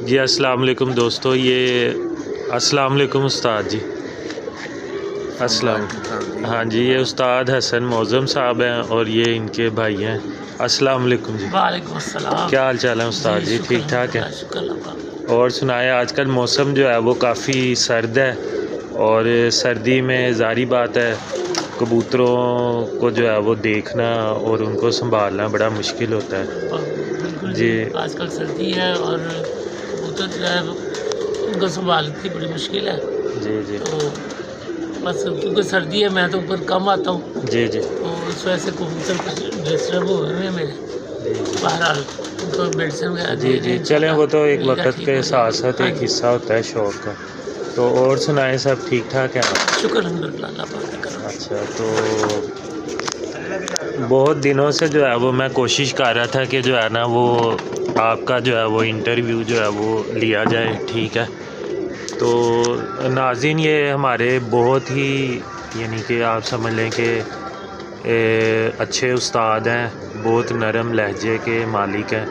جی السلام علیکم دوستو، یہ السلام علیکم استاد جی، السلام ہاں جی، یہ استاد حسن معظم صاحب ہیں اور یہ ان کے بھائی ہیں۔ السلام علیکم جی۔ وعلیکم السلام۔ کیا حال چال ہے استاد جی؟ ٹھیک ٹھاک ہے؟ اور سنائیں، آج کل موسم جو ہے وہ کافی سرد ہے اور سردی میں ظاہری بات ہے کبوتروں کو جو ہے وہ دیکھنا اور ان کو سنبھالنا بڑا مشکل ہوتا ہے۔ بالکل جی، آج کل سردی ہے اور کبوتر جو ہے ان کو سنبھالنا بڑی مشکل ہے۔ جی جی، تو بس کیونکہ سردی ہے میں تو اوپر کم آتا ہوں، جی جی، تو اس وجہ سے کبوتر کچھ ڈسٹرب ہوئے ہیں میرے۔ بہرحال ان کو میڈیسن وغیرہ جی جی، چلیں وہ تو ایک وقت کے ساتھ ساتھ ایک حصہ ہوتا ہے شوق کا۔ تو اور سنائیں، سب ٹھیک ٹھاک ہے؟ شکر الحمدللہ، اللہ پاک کا کرم۔ اچھا، تو بہت دنوں سے جو ہے وہ میں کوشش کر رہا تھا کہ جو ہے نا وہ آپ کا جو ہے وہ انٹرویو جو ہے وہ لیا جائے، ٹھیک ہے؟ تو ناظرین، یہ ہمارے بہت ہی یعنی کہ آپ سمجھ لیں کہ اچھے استاد ہیں، بہت نرم لہجے کے مالک ہیں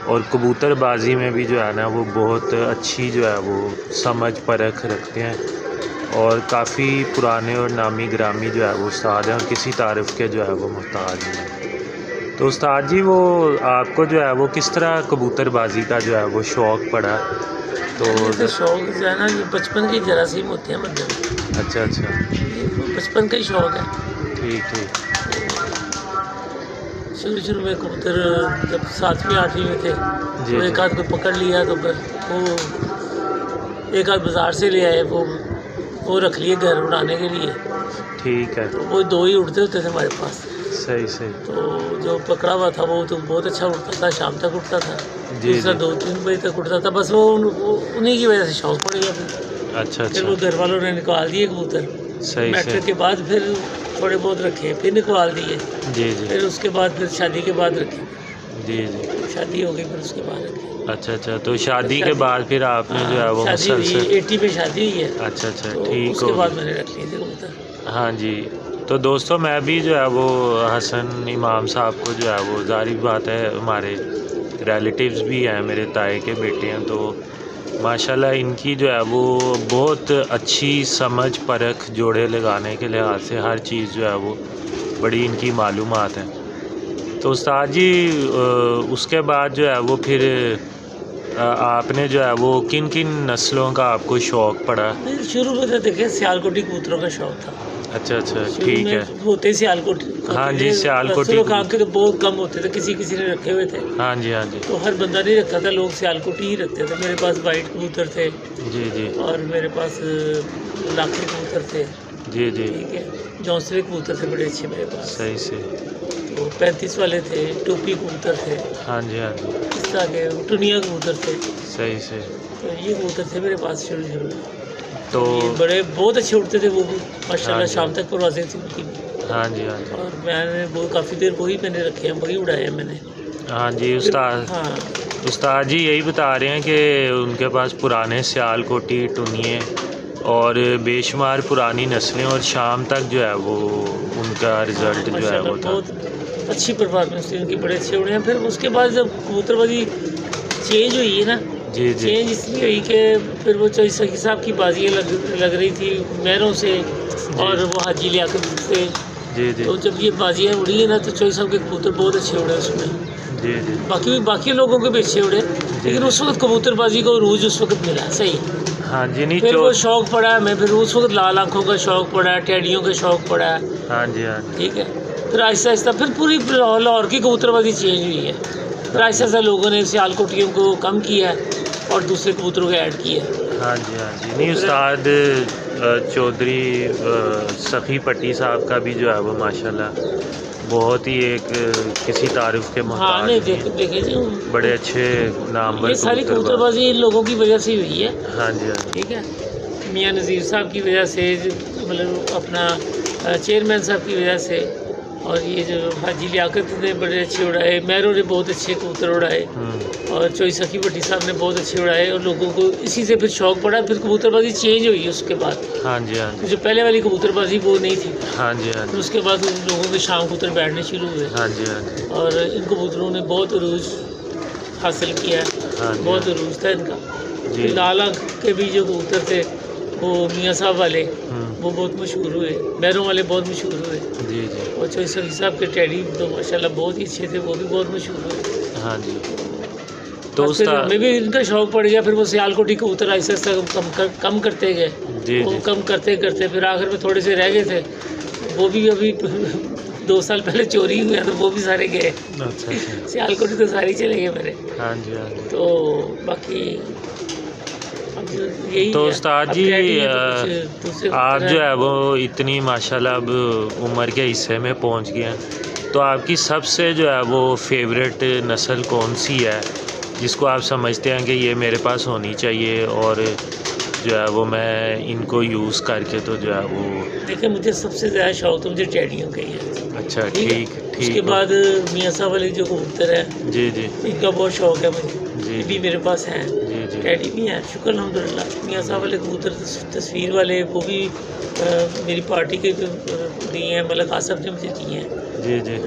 اور کبوتر بازی میں بھی جو ہے نا وہ بہت اچھی جو ہے وہ سمجھ پرکھ رکھتے ہیں اور کافی پرانے اور نامی گرامی جو ہے وہ استاد ہیں اور کسی تعارف کے جو ہے وہ محتاج ہیں۔ تو استاد جی، وہ آپ کو جو ہے وہ کس طرح کبوتر بازی کا جو ہے وہ شوق پڑا؟ تو شوق جو ہے نا یہ بچپن کے جراثیم ہوتے ہیں بندے میں۔ اچھا اچھا، بچپن کا ہی شوق ہے۔ ٹھیک ٹھیک، شروع میں کبوتر جب 7ویں 8ویں میں تھے تو ایک آدھ کو پکڑ لیا، تو پھر وہ ایک آدھ بازار سے لے آئے، وہ رکھ لیے گھر اڑانے کے لیے۔ ٹھیک ہے، تو وہ 2 ہی اڑتے ہوتے تھے ہمارے پاس۔ صحیح صحیح، تو جو پکڑا ہوا تھا وہ تو بہت اچھا اڑتا تھا، شام تک اڑتا تھا، دوسرا 2-3 بجے تک اڑتا تھا۔ بس وہ انہیں کی وجہ سے شوق پڑ گیا۔ اچھا پھر اچھا، وہ گھر والوں نے نکال دیے کبوتر، صحیح میٹرک کے بعد پھر تھوڑے بہت رکھے، پھر نکال دیے، جی جی، پھر اس کے بعد پھر شادی کے بعد رکھے، جی جی، شادی ہو گئی پھر اس کے بعد رکھے۔ اچھا اچھا، تو شادی کے بعد پھر آپ نے جو ہے وہ شادی ہوئی، مسلسل 80 میں شادی ہوئی ہے، اچھا اچھا، تو ٹھیک اس کے ہو بعد گئی۔ میں نے رکھ لیے تھے کبوتر۔ ہاں جی، تو دوستو میں بھی جو ہے وہ حسن امام صاحب کو جو ہے وہ ظاہری بات ہے ہمارے ریلیٹیوز بھی ہیں، میرے تائی کے بیٹے ہیں، تو ماشاءاللہ ان کی جو ہے وہ بہت اچھی سمجھ پرکھ جوڑے لگانے کے لحاظ سے ہر چیز جو ہے وہ بڑی ان کی معلومات ہیں۔ تو استاد جی، اس کے بعد جو ہے وہ پھر آپ نے جو ہے وہ کن کن نسلوں کا آپ کو شوق پڑا؟ شروع میں تو دیکھیں سیالکوٹی کبوتروں کا شوق تھا۔ اچھا اچھا، شروع ٹھیک میں ہے، ہوتے سیالکوٹی، ہاں جی، سیالکوٹی کے تو بہت کم ہوتے تھے، کسی نے رکھے ہوئے تھے، ہاں جی ہاں جی، تو ہر بندہ نہیں رکھتا تھا، لوگ سیالکوٹی ہی رکھتے تھے۔ میرے پاس وائٹ کبوتر تھے جی جی، اور میرے پاس لاکھی کبوتر تھے، جی جی، ٹھیک ہے، جونسلے کبوتر تھے بڑے اچھے میرے پاس، صحیح سے، تو 35 والے تھے، ٹوپی کبوتر تھے، ہاں جی ہاں جی، اس طرح کے ٹنیا کبوتر تھے، صحیح سے، تو یہ کبوتر تھے میرے پاس شروع میں۔ تو یہ بڑے بہت اچھے اڑتے تھے وہ بھی، ماشاء اللہ، ہاں جی، شام تک پروازیں تھیں ان کی بھی، ہاں جی ہاں جی، اور میں نے وہ کافی دیر وہی میں نے رکھے ہیں، وہی اڑائے ہیں میں نے۔ ہاں جی، استاد جی یہی بتا رہے ہیں کہ ان کے پاس پرانے سیالکوٹی، ٹنیے اور بے شمار پرانی نسلیں اور شام تک جو ہے وہ ان کا رزلٹ جو ہے وہ تھا۔ بہت اچھی پرفارمنس تھی ان کی، بڑے اچھے اڑے ہیں۔ پھر اس کے بعد جب کبوتر بازی چینج ہوئی ہے نا، جی جی، چینج اس لیے ہوئی کہ پھر وہ چوئی سخی صاحب کی بازیاں لگ رہی تھی مہروں سے اور وہ حاجی لیاقت سے، جی جی، تو جب یہ بازیاں اڑی ہیں نا تو چوئی صاحب کے کبوتر بہت اچھے اڑے اس میں، جی جی، باقی لوگوں کے بھی اچھے اڑے، لیکن اس وقت کبوتر بازی کو عروج اس وقت ملا، صحیح۔ ہاں جی، نہیں پھر وہ شوق پڑا ہے، میں پھر اس وقت لال آنکھوں کا شوق پڑا ہے، ٹیڈیوں کا شوق پڑا ہے، ہاں جی ہاں جی، ٹھیک ہے۔ پھر آہستہ آہستہ پھر پوری لاہور کی کبوتر بازی چینج ہوئی ہے، پھر آہستہ آہستہ لوگوں نے سیالکوٹیوں کو کم کیا ہے اور دوسرے کبوتروں کو ایڈ کیا ہے۔ ہاں جی ہاں جی، نہیں استاد چودھری سخی پٹی صاحب کا بھی جو ہے وہ ماشاءاللہ بہت ہی ایک کسی تعارف کے محتاج نہیں، دیکھیں جی، بڑے اچھے نامور یہ ساری کبوتر بازی ان لوگوں کی وجہ سے ہی ہوئی ہے، ہاں جی ہاں جی، ٹھیک ہے، میاں نذیر صاحب کی وجہ سے، مطلب اپنا چیئرمین صاحب کی وجہ سے، اور یہ جو حاجی لیاقت نے بڑے اچھے اڑائے، مہروں نے بہت اچھے کبوتر اڑائے، اور چوئی سخی بھٹی صاحب نے بہت اچھے اڑائے، اور لوگوں کو اسی سے پھر شوق پڑا، پھر کبوتر بازی چینج ہوئی ہے اس کے بعد۔ ہاں جی ہاں جی، جو پہلے والی کبوتر بازی وہ نہیں تھی، ہاں جی ہاں پھر جی، اس کے بعد لوگوں کے شام کبوتر بیٹھنے شروع ہوئے، ہاں جی ہاں جی، اور ان کبوتروں نے بہت عروج حاصل کیا ہے۔ ہاں جی، بہت عروج تھا ان کا. جی لال آنکھ کے بھی جو کبوتر تھے وہ میاں صاحب والے وہ بہت مشہور ہوئے. میروں والے بہت مشہور ہوئے. جی جی اور چوہی سعید صاحب کے ٹیڈی تو ماشاءاللہ بہت ہی اچھے تھے, وہ بھی بہت مشہور ہوئے. ہاں جی. تو پھر استاد ہمیں بھی ان کا شوق پڑ گیا. پھر وہ سیالکوٹی کبوتر آہستہ آہستہ کم کرتے گئے. جی وہ جی کم کرتے پھر آخر میں تھوڑے سے رہ گئے تھے. وہ بھی ابھی 2 سال پہلے چوری ہوئے ہیں تو وہ بھی سارے گئے. اچھا اچھا. سیالکوٹی تو سارے چلے گئے میرے. ہاں جی ہاں جی. تو باقی اب یہی تو ہے. استاد اب جی ٹیڈی ہے تو کچھ دوسرے آپ کبوتر جو ہیں. ہے وہ اتنی ماشاءاللہ اب عمر کے حصے میں پہنچ گئے ہیں, تو آپ کی سب سے جو ہے وہ فیوریٹ نسل کون سی ہے جس کو آپ سمجھتے ہیں کہ یہ میرے پاس ہونی چاہیے اور جو ہے وہ میں ان کو یوز کر کے تو جو ہے وہ. دیکھیں مجھے سب سے زیادہ شوق تو مجھے ٹیڈیوں کا ہی ہے. اچھا ٹھیک ہے. ٹھیک اس کے ٹھیک. بعد میاں صاحب والے جو کبوتر ہیں جی جی ان کا بہت شوق ہے مجھے. جی یہ بھی میرے پاس ہیں. جی جی ٹیڈی بھی ہیں شکر الحمدللہ. میاں صاحب والے کبوتر تصویر والے وہ بھی میری پارٹی کے دیے ہیں. ملک آصف نے مجھے دیے ہیں. جی جی.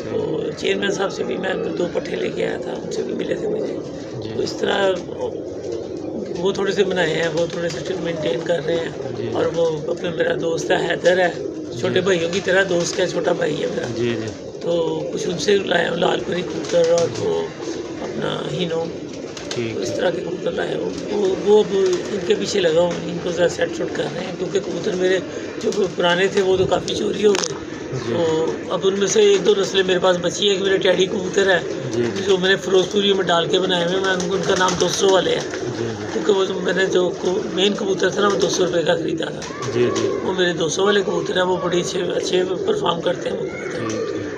تو چیئرمین صاحب سے بھی میں 2 پٹھے لے کے آیا تھا, ان سے بھی ملے تھے مجھے. جی تو اس طرح وہ تھوڑے سے بنائے ہیں, وہ تھوڑے سے مینٹین کر رہے ہیں. جی اور وہ اپنا میرا دوست ہے حیدر ہے, چھوٹے بھائیوں کی طرح دوست ہے, چھوٹا بھائی ہے میرا. جی جی. تو کچھ ان سے لائے ہوں لال پری کبوتر اور وہ اپنا ہینو, ٹھیک. اس طرح کے کبوتر لائے ہوں. وہ اب ان کے پیچھے لگا ہوں, ان کو ذرا سیٹ شوٹ کر رہے ہیں کیونکہ کبوتر میرے جو پرانے تھے وہ تو کافی چوری ہو گئے. تو اب ان میں سے 1-2 نسلیں میرے پاس بچی ہیں. ایک میرا ٹیڈی کبوتر ہے جو میں نے فیروز پوری میں ڈال کے بنائے ہوئے. میں ان کا نام 200 والے ہیں کیونکہ وہ میں نے جو مین کبوتر تھا نا وہ 200 روپے کا خریدا تھا. جی جی. وہ میرے 200 والے کبوتر ہیں, وہ بڑی اچھے پرفارم کرتے ہیں وہ کبوتر.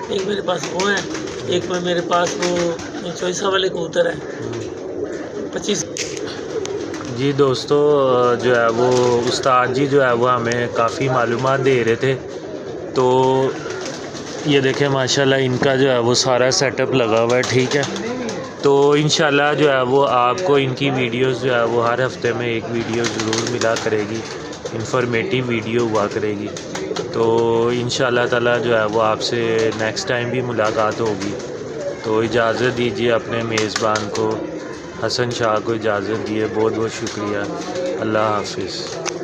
ایک میرے پاس وہ ہیں, ایک میں میرے پاس وہ چوئسا والے کبوتر ہیں 25. جی دوستو جو ہے وہ استاد جی جو ہے وہ ہمیں کافی معلومات دے رہے تھے. تو یہ دیکھیں ماشاءاللہ ان کا جو ہے وہ سارا سیٹ اپ لگا ہوا ہے. ٹھیک ہے. تو انشاءاللہ جو ہے وہ آپ کو ان کی ویڈیوز جو ہے وہ ہر ہفتے میں ایک ویڈیو ضرور ملا کرے گی, انفارمیٹیو ویڈیو ہوا کرے گی. تو انشاءاللہ تعالیٰ جو ہے وہ آپ سے نیکسٹ ٹائم بھی ملاقات ہوگی. تو اجازت دیجیے اپنے میزبان کو حسن شاہ کو اجازت دیے. بہت بہت شکریہ. اللہ حافظ.